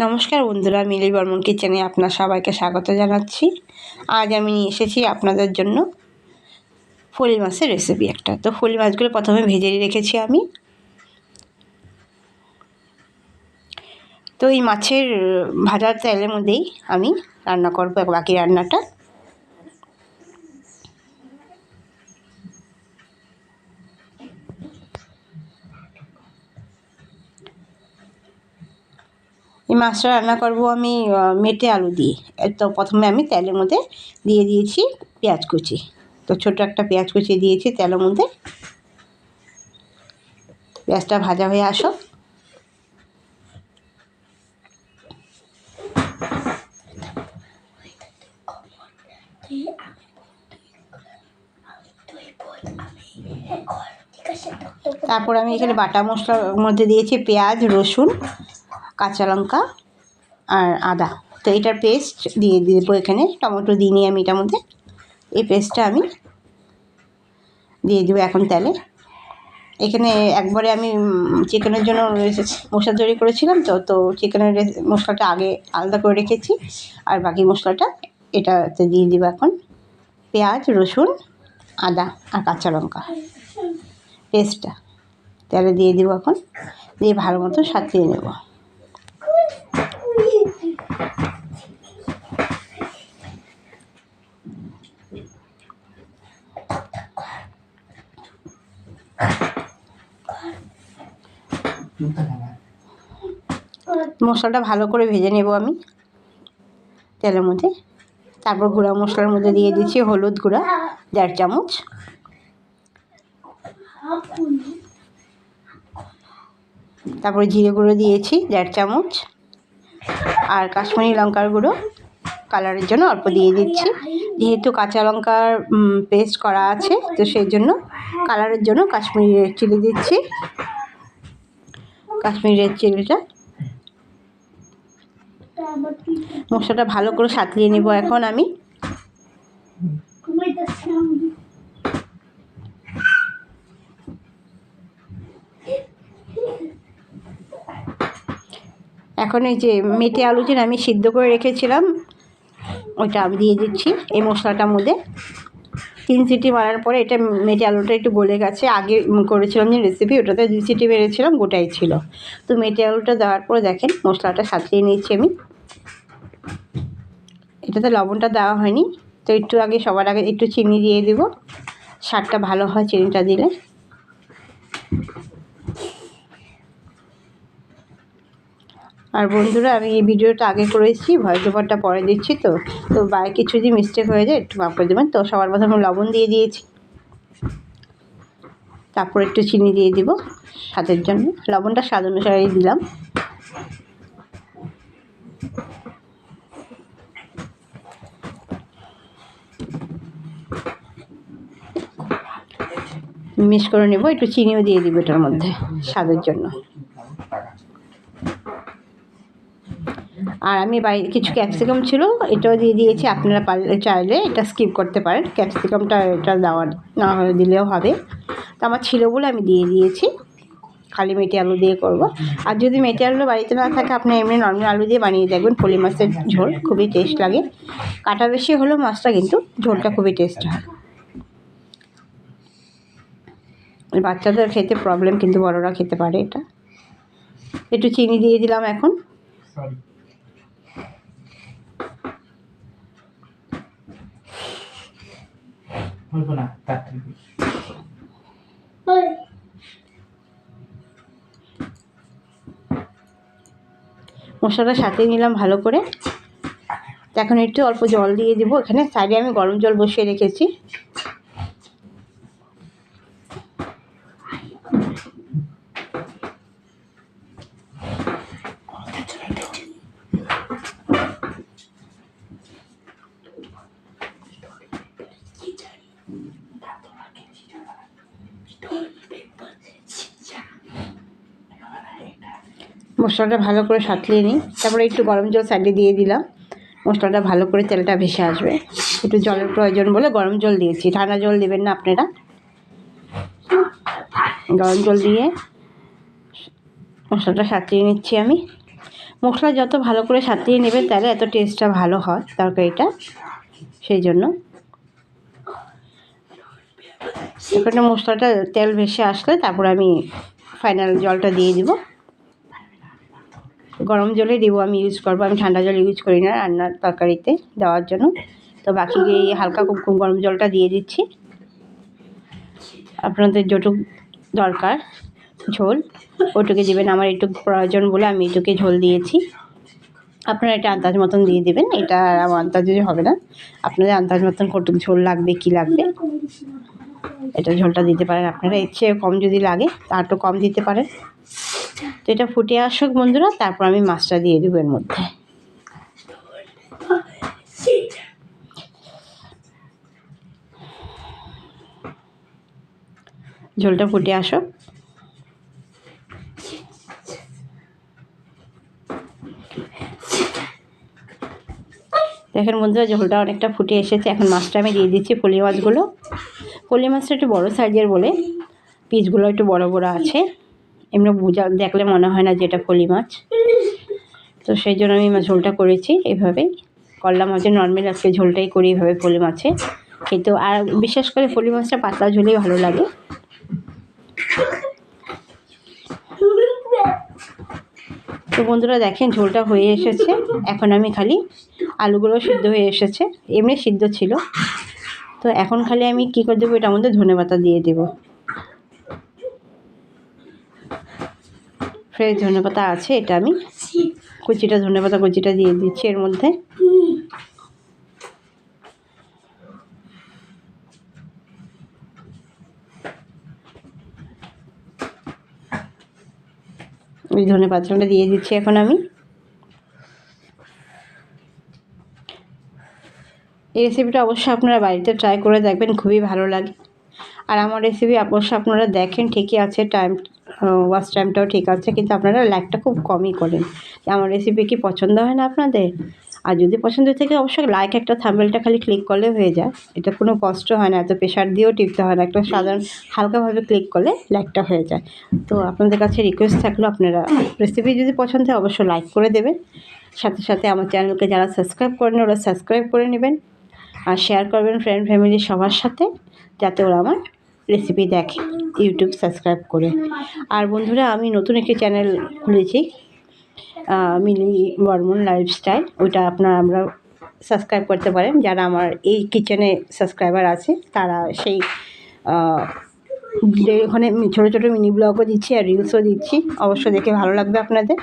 নমস্কার বন্ধুরা, মিলি বর্মন কিচেনে আপনার সবাইকে স্বাগত জানাচ্ছি। আজ আমি নিয়ে এসেছি আপনাদের জন্য ফলি মাছের রেসিপি একটা। তো ফলি মাছগুলো প্রথমে ভেজে রেখেছি আমি। তো এই মাছের ভাজার তেলের মধ্যেই আমি রান্না করব বাকি রান্নাটা। এই মাছটা রান্না করব আমি মেটে আলু দিয়ে। তো প্রথমে আমি তেলের মধ্যে দিয়ে দিয়েছি পেঁয়াজ কুচি। তো ছোটো একটা পেঁয়াজ কুচি দিয়েছি তেলের মধ্যে। পেঁয়াজটা ভাজা হয়ে আসো। তারপর আমি এখানে বাটা মশলার মধ্যে দিয়েছি পেঁয়াজ, রসুন, কাঁচা লঙ্কা আর আদা। তো এটার পেস্ট দিয়ে দেবো এখানে। টমেটো দিইনি আমি এটার মধ্যে। এই পেস্টটা আমি দিয়ে দেবো এখন তেলে। এখানে একবারে আমি চিকেনের জন্য মশলা তৈরি করেছিলাম। তো চিকেনের মশলাটা আগে আলাদা করে রেখেছি, আর বাকি মশলাটা এটাতে দিয়ে দেবো এখন। পেঁয়াজ, রসুন, আদা আর কাঁচা লঙ্কা পেস্টটা তেলে দিয়ে দেবো এখন। দিয়ে ভালো মতো সাজিয়ে নেব। মশলাটা ভালো করে ভেজে নেব আমি তেলের মধ্যে। তারপর গুঁড়া মশলার মধ্যে দিয়ে দিচ্ছি হলুদ গুঁড়া 1.5 চামচ, তারপরে জিরে গুঁড়ো দিয়েছি 1.5 চামচ, আর কাশ্মীরি লঙ্কার গুঁড়ো কালারের জন্য অল্প দিয়ে দিচ্ছি। যেহেতু কাঁচা লঙ্কার পেস্ট করা আছে, তো সেই জন্য কালারের জন্য কাশ্মীরি রেড চিলি দিচ্ছি। কাশ্মীরি রেড চিলিটা মশলাটা ভালো করে সাঁতলিয়ে নেব এখন আমি। এখন এই যে মেটে আলু যে আমি সিদ্ধ করে রেখেছিলাম, ওইটা আমি দিয়ে দিচ্ছি এই মশলাটার মধ্যে। 3 সিটি মারার পরে এটা মেটে আলুটা একটু গলে গেছে। আগে করেছিলাম যে রেসিপি, ওটাতে 2 সিটি মেরেছিলাম, গোটাই ছিল। তো মেটে আলুটা দেওয়ার পরে দেখেন মশলাটা সাজিয়ে নিয়েছি আমি। এটাতে লবণটা দেওয়া হয়নি, তো একটু আগে সবার আগে একটু চিনি দিয়ে দেবো। স্বাদটা ভালো হয় চিনিটা দিলে। আর বন্ধুরা, আমি এই ভিডিওটা আগে করেছি, ভয়েস ওভারটা পরে দিচ্ছি। তো কিছু যদি মিস্টেক হয়ে যায় একটু মাফ করে দেবেন। তো সবার প্রথমে লবণ দিয়ে দিয়েছি, তারপর একটু চিনি দিয়ে দিব স্বাদের জন্য। লবণটা স্বাদ অনুসারেই দিলাম। মিক্স করে নেব। একটু চিনিও দিয়ে দিব এটার মধ্যে স্বাদের জন্য। আর আমি বাইরে কিছু ক্যাপসিকাম ছিল, এটাও দিয়ে দিয়েছি। আপনারা চাইলে এটা স্কিপ করতে পারেন, ক্যাপসিকামটা এটা দেওয়ার না হলে দিলেও হবে। তো আমার ছিল বলে আমি দিয়ে দিয়েছি। খালি মেটে আলু দিয়ে করব। আর যদি মেটে আলু বাড়িতে না থাকে, আপনি এমনি নর্মাল আলু দিয়ে বানিয়ে দেখবেন। ফলি মাছের ঝোল খুবই টেস্ট লাগে। কাটা বেশি হলেও মাছটা কিন্তু ঝোলটা খুবই টেস্ট হয়। বাচ্চাদের খেতে প্রবলেম, কিন্তু বড়রা খেতে পারে এটা। একটু চিনি দিয়ে দিলাম এখন। মশলাটা সাথে নিলাম ভালো করে। এখন একটু অল্প জল দিয়ে দেবো। এখানে সাইডে আমি গরম জল বসিয়ে রেখেছি। মশলাটা ভালো করে সাঁতলিয়ে নিই। তারপরে একটু গরম জল সাইডে দিয়ে দিলাম। মশলাটা ভালো করে তেলটা ভেসে আসবে। একটু জলের প্রয়োজন বলে গরম জল দিয়েছি। ঠান্ডা জল দেবেন না আপনারা। গরম জল দিয়ে মশলাটা সাঁতলিয়ে নিচ্ছি আমি। মশলা যত ভালো করে সাঁতরিয়ে নেবেন তাহলে এত টেস্টটা ভালো হয় তরকারিটা, সেই জন্য। এখানে মশলাটা তেল ভেসে আসলে তারপর আমি ফাইনাল জলটা দিয়ে দিব। গরম জলে দিব, আমি ইউজ করবো, আমি ঠান্ডা জল ইউজ করি না রান্নার তরকারিতে দেওয়ার জন্য। তো বাকি এই হালকা কুমকুম গরম জলটা দিয়ে দিচ্ছি। আপনাদের যেটুক দরকার ঝোল ওটুকে দেবেন, আমার একটু প্রয়োজন বলে আমি এটুকে ঝোল দিয়েছি। আপনারা এটা আন্দাজ মতন দিয়ে দেবেন, এটা আমার আন্দাজে হবে না, আপনাদের আন্দাজ মতন কতটুকু ঝোল লাগবে কী লাগবে এটা ঝোলটা দিতে পারেন আপনারা। এর চেয়ে কম যদি লাগে তা একটু কম দিতে পারেন। তো এটা ফুটে আসুক বন্ধুরা, তারপর আমি মাছটা দিয়ে দেবো এর মধ্যে। ঝোলটা ফুটে আসুক। দেখেন বন্ধুরা ঝোলটা অনেকটা ফুটে এসেছে। এখন মাছটা আমি দিয়ে দিচ্ছি, পলি মাছগুলো। পলি মাছটা একটু বড়ো সাইজের বলে পিসগুলো একটু বড় বড় আছে, এমনি দেখলে মনে হয় না যে এটা পলি মাছ। তো সেই জন্য আমি ঝোলটা করেছি এইভাবেই। করলা মাছের নর্মাল আজকে ঝোলটাই করি এইভাবে পলি মাছে কিন্তু, আর বিশেষ করে পলি মাছটা পাতলা ঝোলেই ভালো লাগে। তো বন্ধুরা দেখেন ঝোলটা হয়ে এসেছে। এখন আমি খালি আলুগুলো সিদ্ধ হয়ে এসেছে, এমনি সিদ্ধ ছিল। তো এখন খালি আমি কী করে দেবো, এটার মধ্যে ধনেপাতা দিয়ে দেবো। ফ্রেশ ধনেপাতা আছে, এটা আমি কুচিটা ধনেপাতা কুচিটা দিয়ে দিচ্ছি এর মধ্যে। ওই ধনেপাতাটা দিয়ে দিচ্ছি এখন আমি। এই রেসিপিটা অবশ্যই আপনারা বাড়িতে ট্রাই করে দেখবেন, খুবই ভালো লাগে। আর আমার রেসিপি অবশ্যই আপনারা দেখেন, ঠিকই আছে, ওয়াচ টাইমটাও ঠিক আছে, কিন্তু আপনারা লাইকটা খুব কমই করেন। আমার রেসিপি কি পছন্দ হয় না আপনাদের? আর যদি পছন্দ থেকে অবশ্যই লাইক একটা থাম্বনেলটা খালি ক্লিক করলে হয়ে যায়, এটা কোনো কষ্ট হয় না, এত প্রেশার দিয়েও টিপতে হয় না, একটা সাধারণ হালকাভাবে ক্লিক করলে লাইকটা হয়ে যায়। তো আপনাদের কাছে রিকোয়েস্ট থাকলো আপনারা রেসিপি যদি পছন্দ হয় অবশ্যই লাইক করে দেবেন। সাথে সাথে আমার চ্যানেলকে যারা সাবস্ক্রাইব করেন ওরা সাবস্ক্রাইব করে নেবেন, আর শেয়ার করবেন ফ্রেন্ড ফ্যামিলি সবার সাথে, যাতে ওরা আমার রেসিপি দেখে ইউটিউব সাবস্ক্রাইব করে। আর বন্ধুরা আমি নতুন একটি চ্যানেল খুলেছি, মিলি বর্মন লাইফস্টাইল, ওইটা আমরা সাবস্ক্রাইব করতে পারেন। যারা আমার এই কিচেনে সাবস্ক্রাইবার আছে তারা সেই ওখানে ছোটো ছোটো মিনি ব্লগও দিচ্ছি আর রিলসও দিচ্ছি, অবশ্যই দেখে ভালো লাগবে আপনাদের।